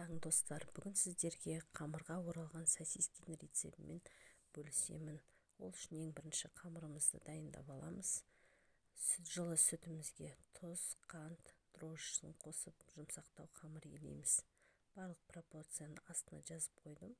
таң достар, бүгін сіздерге қамырға оралған сосискенің рецебімен бөлісемін. Ол үшін ең бірінші қамырымызды дайындап аламыз. Жылы сүтімізге тұз, қант, дрожжысын қосып жұмсақтау қамыр илейміз. Барлық пропорцияны астына жазып қойдым.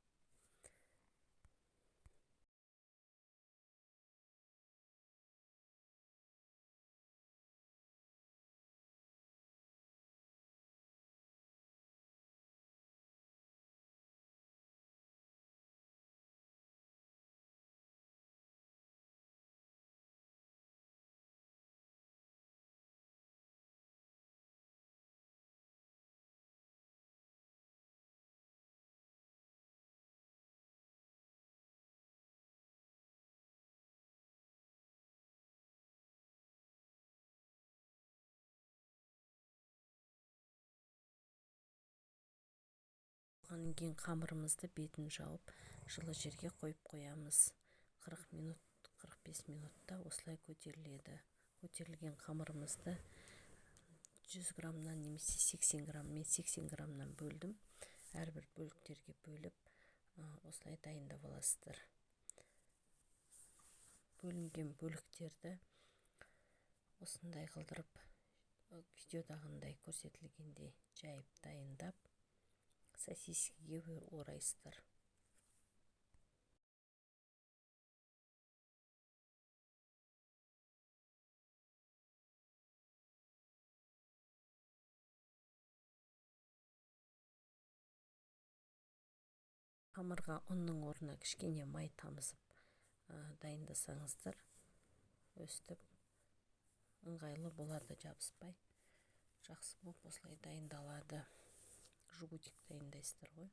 Оған кейін қамырымызды бетін жауып жылы жерге қойып қоямыз. 40 минут 45 минутта осылай көтеріледі. Көтерілген қамырымызды 100 граммнан немесе 80 грамм, мен 80 граммнан бөлдім. Әрбір бөліктерге бөліп осылай дайындап аласыздар. Бөлінген бөліктерді осындай қылдырып, видеодағындай көрсетілгендей жайып дайындап сосискеге орайсыздар. Қамырға ұнның орнына кішкене май тамызып дайындасаңыздар өстіп ыңғайлы болады, жабыспай жақсы болып осылай дайындалады. Жгутик дайындайсыздар ғой.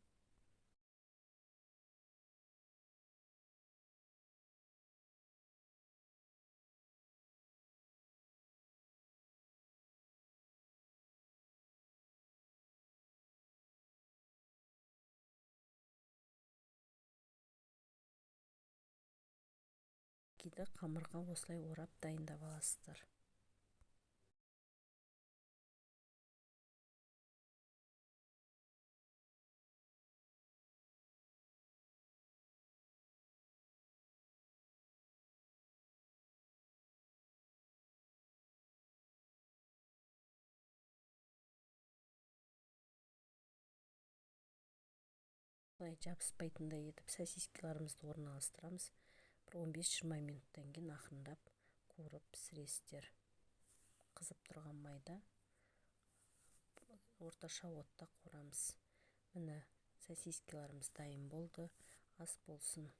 Кейде қамырға осылай орап дайындап аласыздар. Жабыспайтындай етіп сосискаларымызды орналастырамыз. 15-20 минуттан кейін ақырындап қуырып пісіресіздер. Қызып тұрған майда орташа отта қуырамыз. Міне, сосискаларымыз дайын болды. Ас болсын.